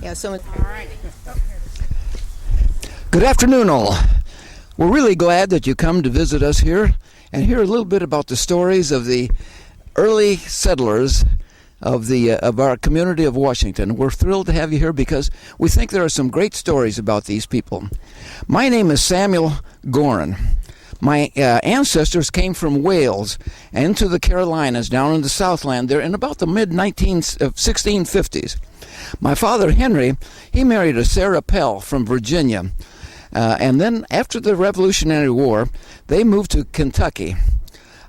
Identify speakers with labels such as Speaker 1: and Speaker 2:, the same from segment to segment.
Speaker 1: Yeah, so
Speaker 2: All righty.
Speaker 3: Good afternoon, all. We're really glad that you come to visit us here and hear a little bit about the stories of the early settlers of our community of Washington. We're thrilled to have you here because we think there are some great stories about these people. My name is Samuel Gorin. My ancestors came from Wales into the Carolinas down in the Southland there in about the mid-1650s. My father, Henry, he married a Sarah Pell from Virginia. And then after the Revolutionary War, they moved to Kentucky.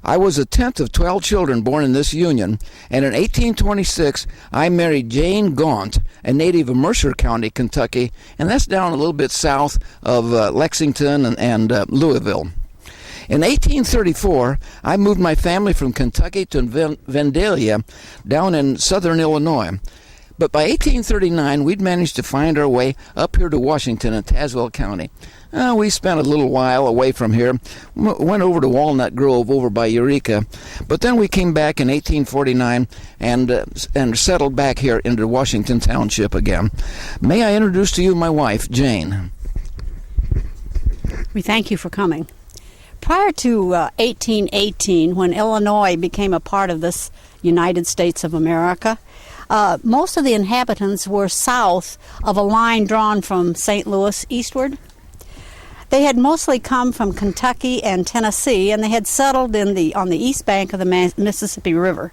Speaker 3: I was the 10th of 12 children born in this union, and in 1826, I married Jane Gaunt, a native of Mercer County, Kentucky, and that's down a little bit south of Lexington and Louisville. In 1834, I moved my family from Kentucky to Vandalia down in southern Illinois. But by 1839, we'd managed to find our way up here to Washington in Tazewell County. We spent a little while away from here, went over to Walnut Grove over by Eureka, but then we came back in 1849 and settled back here into Washington Township again. May I introduce to you my wife, Jane.
Speaker 2: We thank you for coming. Prior to 1818, when Illinois became a part of this United States of America, most of the inhabitants were south of a line drawn from St. Louis eastward. They had mostly come from Kentucky and Tennessee, and they had settled on the east bank of the Mississippi River,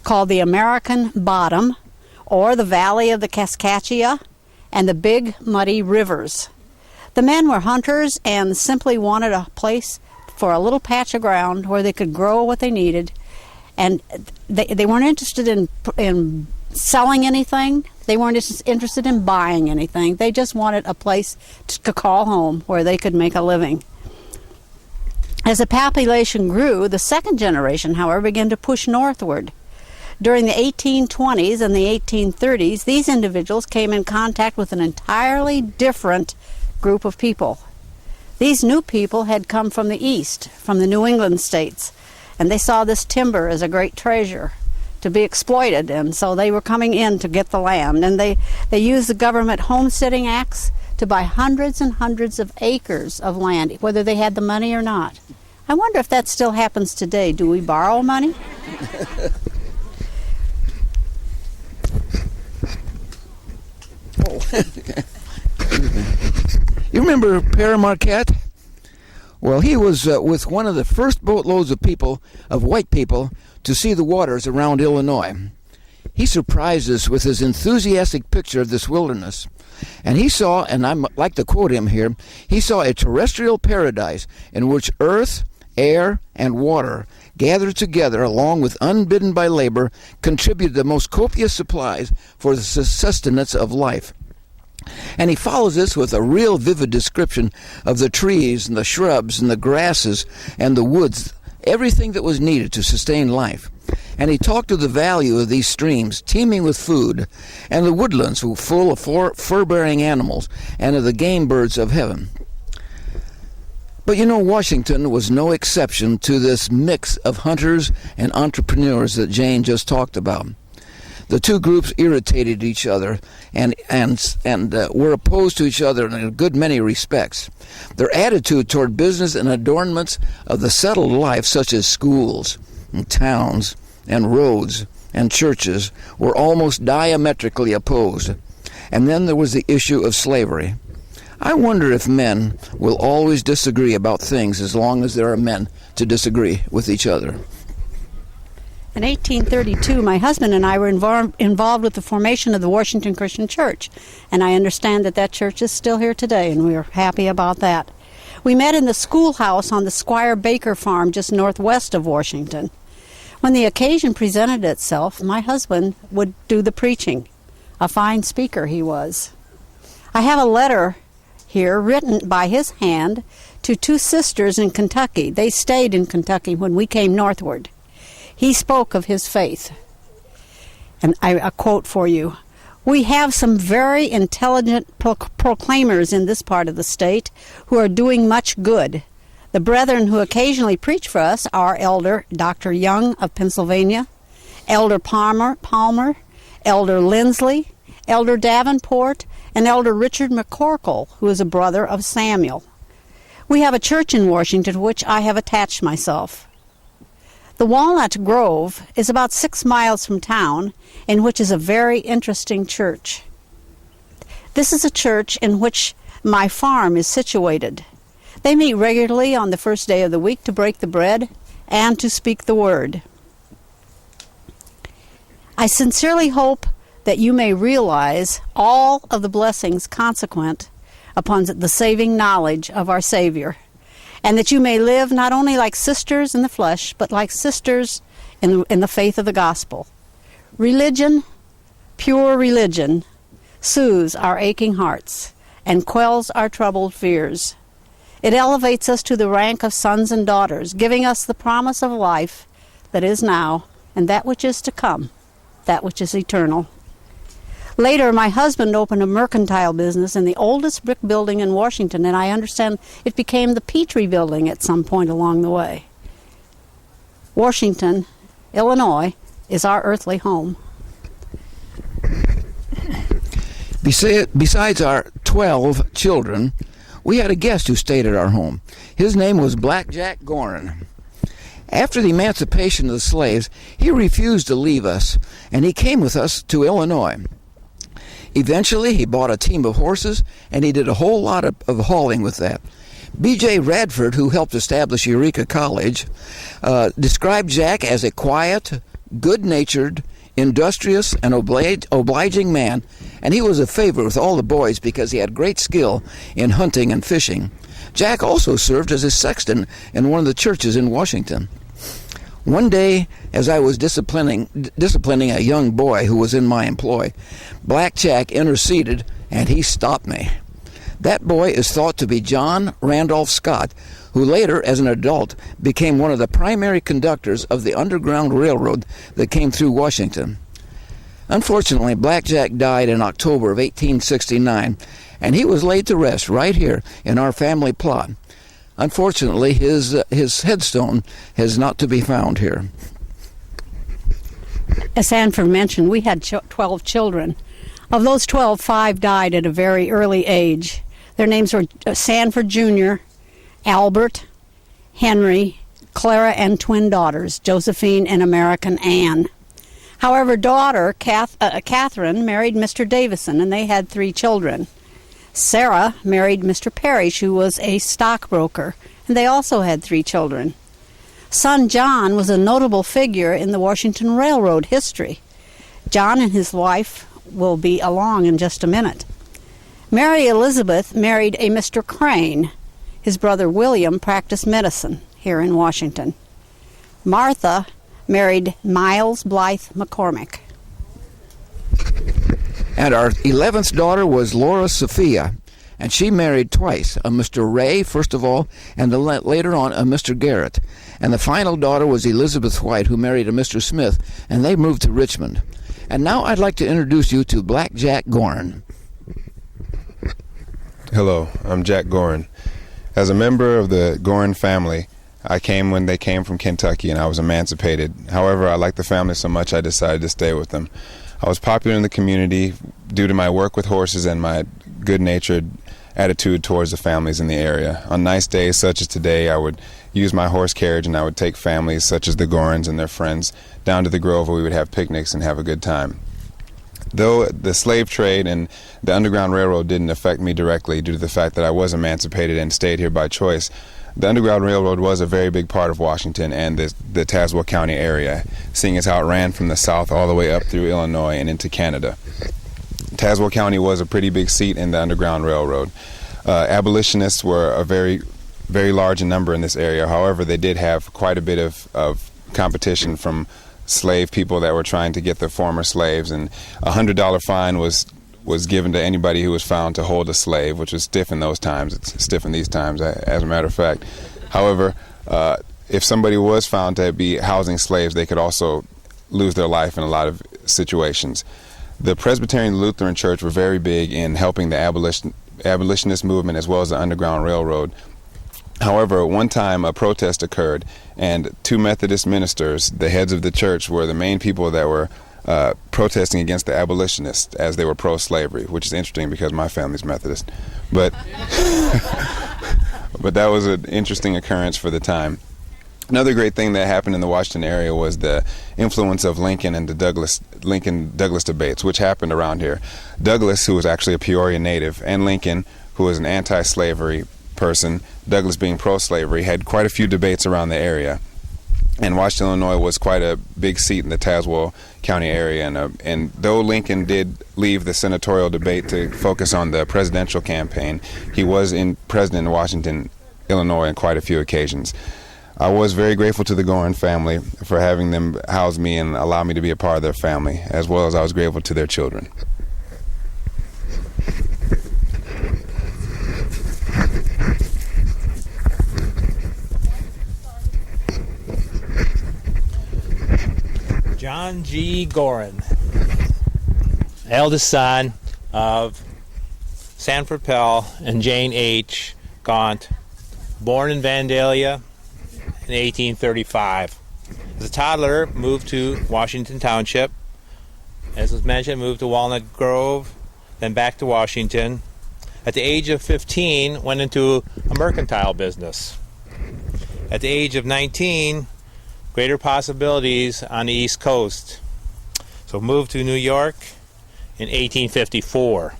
Speaker 2: called the American Bottom, or the Valley of the Kaskaskia, and the Big Muddy Rivers. The men were hunters and simply wanted a place for a little patch of ground where they could grow what they needed, and they weren't interested in selling anything. They weren't interested in buying anything. They just wanted a place to call home where they could make a living. As the population grew, the second generation, however, began to push northward. During the 1820s and the 1830s, these individuals came in contact with an entirely different group of people. These new people had come from the east, from the New England states, and they saw this timber as a great treasure to be exploited, and so they were coming in to get the land, and they used the government homesteading acts to buy hundreds and hundreds of acres of land, whether they had the money or not. I wonder if that still happens today. Do we borrow money?
Speaker 3: You remember Pere Marquette? Well, he was with one of the first boatloads of white people, to see the waters around Illinois. He surprised us with his enthusiastic picture of this wilderness. And he saw, and I like to quote him here, he saw a terrestrial paradise in which earth, air, and water gathered together along with unbidden by labor contributed the most copious supplies for the sustenance of life. And he follows this with a real vivid description of the trees and the shrubs and the grasses and the woods, everything that was needed to sustain life. And he talked of the value of these streams teeming with food, and the woodlands full of fur-bearing animals, and of the game birds of heaven. But you know, Washington was no exception to this mix of hunters and entrepreneurs that Jane just talked about. The two groups irritated each other and were opposed to each other in a good many respects. Their attitude toward business and adornments of the settled life, such as schools and towns and roads and churches, were almost diametrically opposed. And then there was the issue of slavery. I wonder if men will always disagree about things as long as there are men to disagree with each other.
Speaker 2: In 1832, my husband and I were involved with the formation of the Washington Christian Church, and I understand that church is still here today, and we are happy about that. We met in the schoolhouse on the Squire Baker farm just northwest of Washington. When the occasion presented itself, my husband would do the preaching. A fine speaker he was. I have a letter here written by his hand to two sisters in Kentucky. They stayed in Kentucky when we came northward. He spoke of his faith. And I quote for you. "We have some very intelligent proclaimers in this part of the state who are doing much good. The brethren who occasionally preach for us are Elder Dr. Young of Pennsylvania, Elder Palmer, Elder Lindsley, Elder Davenport, and Elder Richard McCorkle, who is a brother of Samuel. We have a church in Washington to which I have attached myself. The Walnut Grove is about 6 miles from town, in which is a very interesting church. This is a church in which my farm is situated. They meet regularly on the first day of the week to break the bread and to speak the word. I sincerely hope that you may realize all of the blessings consequent upon the saving knowledge of our Savior, and that you may live not only like sisters in the flesh, but like sisters in the faith of the gospel. Religion, pure religion, soothes our aching hearts and quells our troubled fears. It elevates us to the rank of sons and daughters, giving us the promise of life that is now and that which is to come, that which is eternal. Later, my husband opened a mercantile business in the oldest brick building in Washington, and I understand it became the Petrie Building at some point along the way. Washington, Illinois, is our earthly home.
Speaker 3: Besides our 12 children, we had a guest who stayed at our home. His name was Black Jack Gorin. After the emancipation of the slaves, he refused to leave us, and he came with us to Illinois. Eventually, he bought a team of horses, and he did a whole lot of hauling with that. B.J. Radford, who helped establish Eureka College, described Jack as a quiet, good-natured, industrious, and obliging man, and he was a favorite with all the boys because he had great skill in hunting and fishing. Jack also served as a sexton in one of the churches in Washington. One day, as I was disciplining a young boy who was in my employ, Black Jack interceded, and he stopped me. That boy is thought to be John Randolph Scott, who later, as an adult, became one of the primary conductors of the Underground Railroad that came through Washington. Unfortunately, Black Jack died in October of 1869, and he was laid to rest right here in our family plot. Unfortunately, his headstone is not to be found here.
Speaker 2: As Sanford mentioned, we had 12 children. Of those 12, 5 died at a very early age. Their names were Sanford Jr., Albert, Henry, Clara, and twin daughters, Josephine and American Ann. However, daughter Catherine married Mr. Davison, and they had 3 children. Sarah married Mr. Parrish, who was a stockbroker, and they also had 3 children. Son John was a notable figure in the Washington Railroad history. John and his wife will be along in just a minute. Mary Elizabeth married a Mr. Crane. His brother William practiced medicine here in Washington. Martha married Miles Blythe McCormick.
Speaker 3: And our 11th daughter was Laura Sophia, and she married twice, a Mr. Ray, first of all, and later on a Mr. Garrett. And the final daughter was Elizabeth White, who married a Mr. Smith, and they moved to Richmond. And now I'd like to introduce you to Black Jack Gorin.
Speaker 1: Hello, I'm Jack Gorin. As a member of the Gorin family, I came when they came from Kentucky and I was emancipated. However, I liked the family so much I decided to stay with them. I was popular in the community due to my work with horses and my good-natured attitude towards the families in the area. On nice days such as today, I would use my horse carriage and I would take families such as the Gorins and their friends down to the Grove where we would have picnics and have a good time. Though the slave trade and the Underground Railroad didn't affect me directly due to the fact that I was emancipated and stayed here by choice, the Underground Railroad was a very big part of Washington and the Tazewell County area, seeing as how it ran from the south all the way up through Illinois and into Canada. Tazewell County was a pretty big seat in the Underground Railroad. Abolitionists were a very, very large number in this area. However, they did have quite a bit of competition from slave people that were trying to get the former slaves, and a $100 fine was given to anybody who was found to hold a slave, which was stiff in those times. It's stiff in these times, as a matter of fact. However, if somebody was found to be housing slaves, they could also lose their life in a lot of situations. The Presbyterian Lutheran Church were very big in helping the abolitionist movement as well as the Underground Railroad. However, one time a protest occurred, and 2 Methodist ministers, the heads of the church, were the main people that were protesting against the abolitionists as they were pro-slavery, which is interesting because my family's Methodist. But but that was an interesting occurrence for the time. Another great thing that happened in the Washington area was the influence of Lincoln and the Lincoln-Douglas debates, which happened around here. Douglas, who was actually a Peoria native, and Lincoln, who was an anti-slavery person, Douglas being pro-slavery, had quite a few debates around the area. And Washington, Illinois was quite a big seat in the Tazewell County area. And though Lincoln did leave the senatorial debate to focus on the presidential campaign, he was president in Washington, Illinois on quite a few occasions. I was very grateful to the Gorin family for having them house me and allow me to be a part of their family, as well as I was grateful to their children.
Speaker 4: John G. Gorin, eldest son of Sanford Pell and Jane H. Gaunt, born in Vandalia in 1835. As a toddler, moved to Washington Township. As was mentioned, moved to Walnut Grove, then back to Washington. At the age of 15, went into a mercantile business. At the age of 19, greater possibilities on the East Coast. So moved to New York in 1854.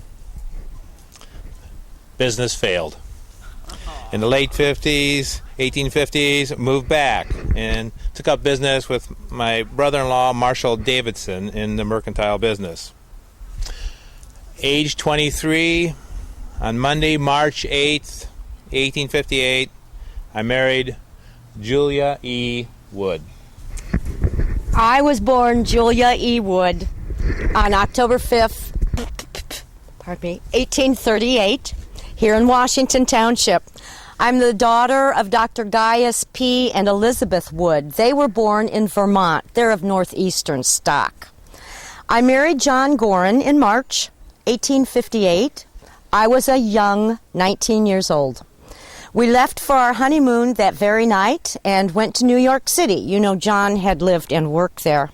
Speaker 4: Business failed. In the late 1850s, moved back and took up business with my brother-in-law, Marshall Davidson, in the mercantile business. Age 23, on Monday, March 8th, 1858, I married Julia E. Wood.
Speaker 5: I was born Julia E. Wood on October 5th, 1838, here in Washington Township. I'm the daughter of Dr. Gaius P. and Elizabeth Wood. They were born in Vermont. They're of northeastern stock. I married John Gorin in March 1858. I was a young 19 years old. We left for our honeymoon that very night and went to New York City. You know, John had lived and worked there.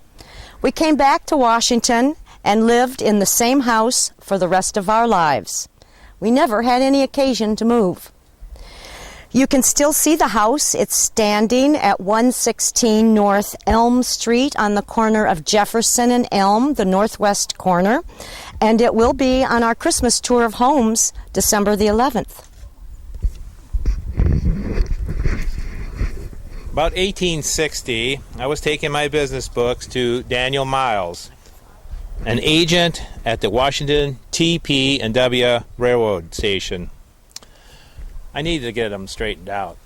Speaker 5: We came back to Washington and lived in the same house for the rest of our lives. We never had any occasion to move. You can still see the house. It's standing at 116 North Elm Street on the corner of Jefferson and Elm, the northwest corner, and it will be on our Christmas tour of homes December the 11th.
Speaker 4: About 1860, I was taking my business books to Daniel Miles, an agent at the Washington T.P.&W. Railroad Station. I needed to get them straightened out.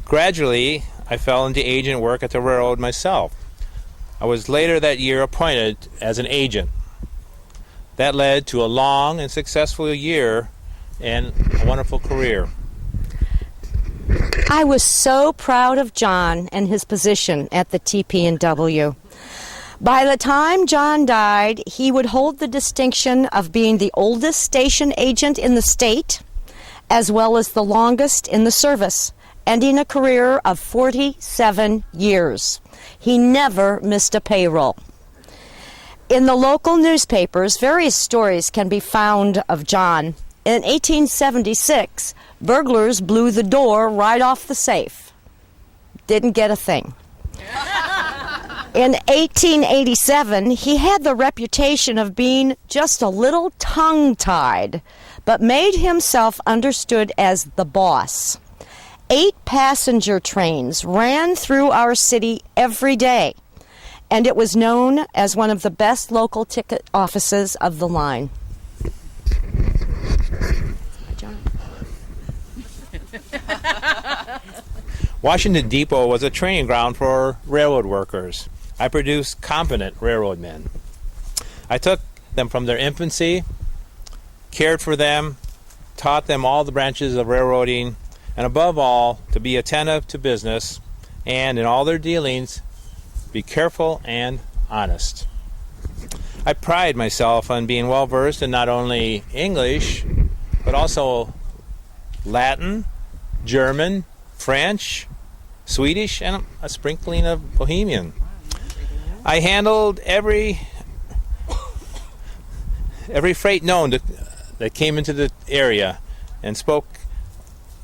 Speaker 4: Gradually, I fell into agent work at the railroad myself. I was later that year appointed as an agent. That led to a long and successful year and a wonderful career.
Speaker 5: I was so proud of John and his position at the TP&W. By the time John died, he would hold the distinction of being the oldest station agent in the state, as well as the longest in the service, ending a career of 47 years. He never missed a payroll. In the local newspapers, various stories can be found of John. In 1876, burglars blew the door right off the safe. Didn't get a thing. In 1887, he had the reputation of being just a little tongue-tied, but made himself understood as the boss. 8 passenger trains ran through our city every day, and it was known as one of the best local ticket offices of the line.
Speaker 4: Washington Depot was a training ground for railroad workers. I produced competent railroad men. I took them from their infancy, cared for them, taught them all the branches of railroading, and above all, to be attentive to business and in all their dealings, be careful and honest. I pride myself on being well versed in not only English, but also Latin, German, French, Swedish, and a sprinkling of Bohemian. I handled every freight known that came into the area and spoke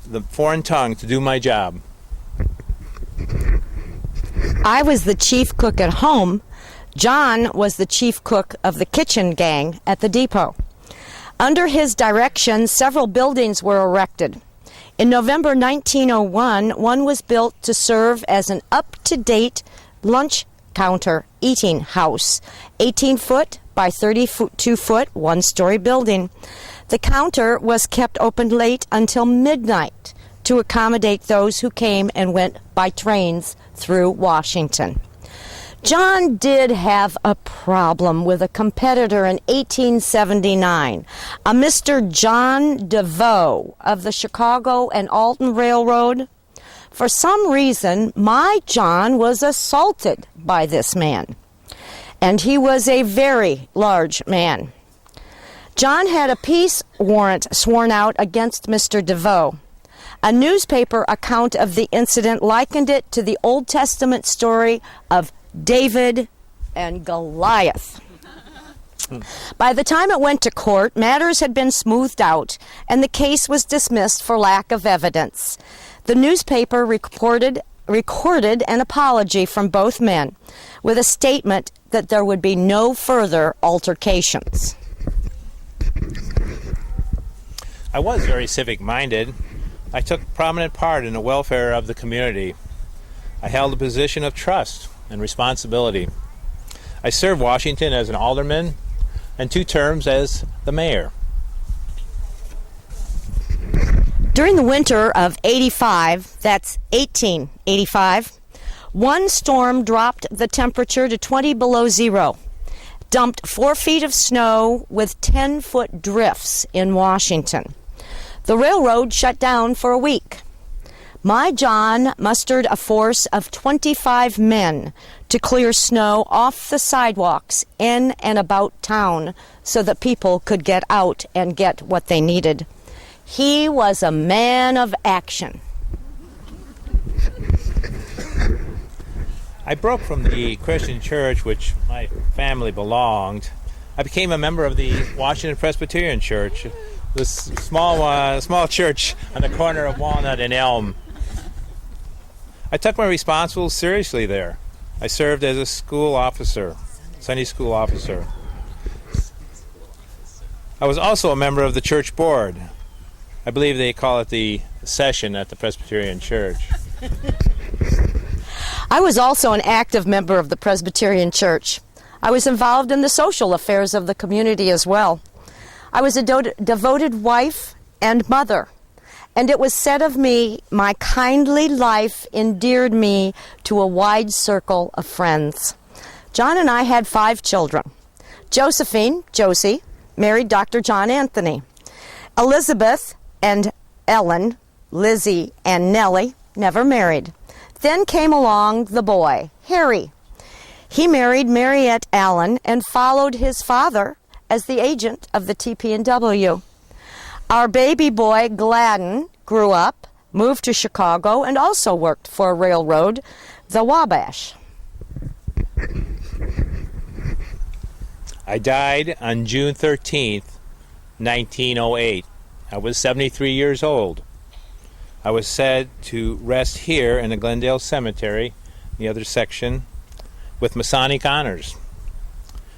Speaker 4: the foreign tongue to do my job.
Speaker 5: I was the chief cook at home. John was the chief cook of the kitchen gang at the depot. Under his direction, several buildings were erected. In November 1901, one was built to serve as an up-to-date lunch counter eating house, 18-foot by 32-foot, one-story building. The counter was kept open late until midnight to accommodate those who came and went by trains through Washington. John did have a problem with a competitor in 1879, a Mr. John DeVoe of the Chicago and Alton Railroad. For some reason, my John was assaulted by this man, and he was a very large man. John had a peace warrant sworn out against Mr. DeVoe. A newspaper account of the incident likened it to the Old Testament story of David and Goliath. By the time it went to court, matters had been smoothed out, and the case was dismissed for lack of evidence. The newspaper recorded an apology from both men, with a statement that there would be no further altercations.
Speaker 4: I was very civic-minded. I took prominent part in the welfare of the community. I held a position of trust and responsibility. I served Washington as an alderman and 2 terms as the mayor.
Speaker 5: During the winter of 85, that's 1885, one storm dropped the temperature to 20 below zero, dumped 4 feet of snow with 10-foot drifts in Washington. The railroad shut down for a week. My John mustered a force of 25 men to clear snow off the sidewalks in and about town so that people could get out and get what they needed. He was a man of action.
Speaker 4: I broke from the Christian church which my family belonged. I became a member of the Washington Presbyterian Church, this small church on the corner of Walnut and Elm. I took my responsibilities seriously there. I served as a school officer, Sunday school officer. I was also a member of the church board. I believe they call it the session at the Presbyterian Church.
Speaker 5: I was also an active member of the Presbyterian Church. I was involved in the social affairs of the community as well. I was a devoted wife and mother, and it was said of me, my kindly life endeared me to a wide circle of friends. John and I had 5 children. Josephine, Josie, married Dr. John Anthony. Elizabeth and Ellen, Lizzie and Nellie, never married. Then came along the boy, Harry. He married Mariette Allen and followed his father as the agent of the TP&W. Our baby boy, Gladden, grew up, moved to Chicago, and also worked for a railroad, the Wabash.
Speaker 4: I died on June 13th, 1908. I was 73 years old. I was said to rest here in the Glendale Cemetery, the other section, with Masonic honors.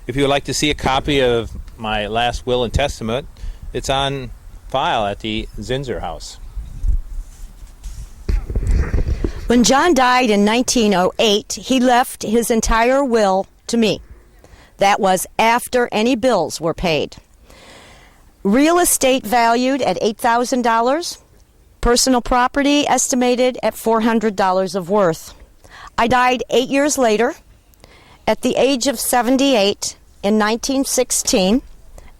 Speaker 4: If you would like to see a copy of my last will and testament, it's on file at the Zinser House.
Speaker 5: When John died in 1908, he left his entire will to me. That was after any bills were paid. Real estate valued at $8,000, personal property estimated at $400 of worth. I died 8 years later at the age of 78 in 1916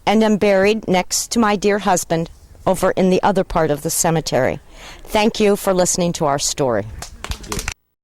Speaker 5: and am buried next to my dear husband over in the other part of the cemetery. Thank you for listening to our story.